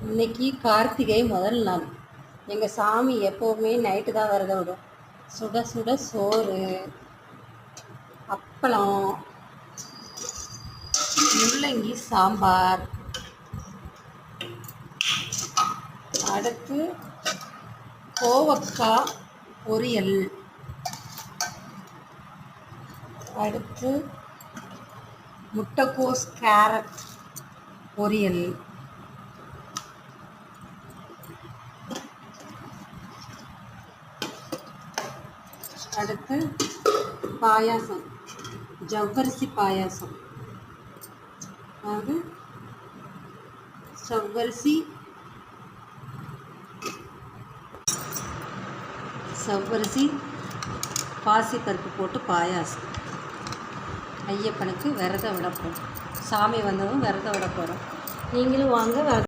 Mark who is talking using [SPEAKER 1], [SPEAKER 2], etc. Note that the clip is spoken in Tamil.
[SPEAKER 1] இன்னைக்கு கார்த்திகை முதல் நாள். எங்கள் சாமி எப்போவுமே நைட்டு தான் விரதம் விடும். சுட சுட சோறு, அப்பளம், முள்ளங்கி சாம்பார், அடுத்து கோவக்காய் பொரியல், அடுத்து முட்டைக்கோஸ் கேரட் பொரியல், அடுத்து பாயாசம், ஜவ்வரிசி பாயாசம். அதாவது சவ்வரிசி பாசிப்பருப்பு போட்டு பாயாசம். ஐயப்பனுக்கு விரதம் விட போகிறோம். சாமி வந்ததும் விரதம் விட போகிறோம். நீங்களும் வாங்க.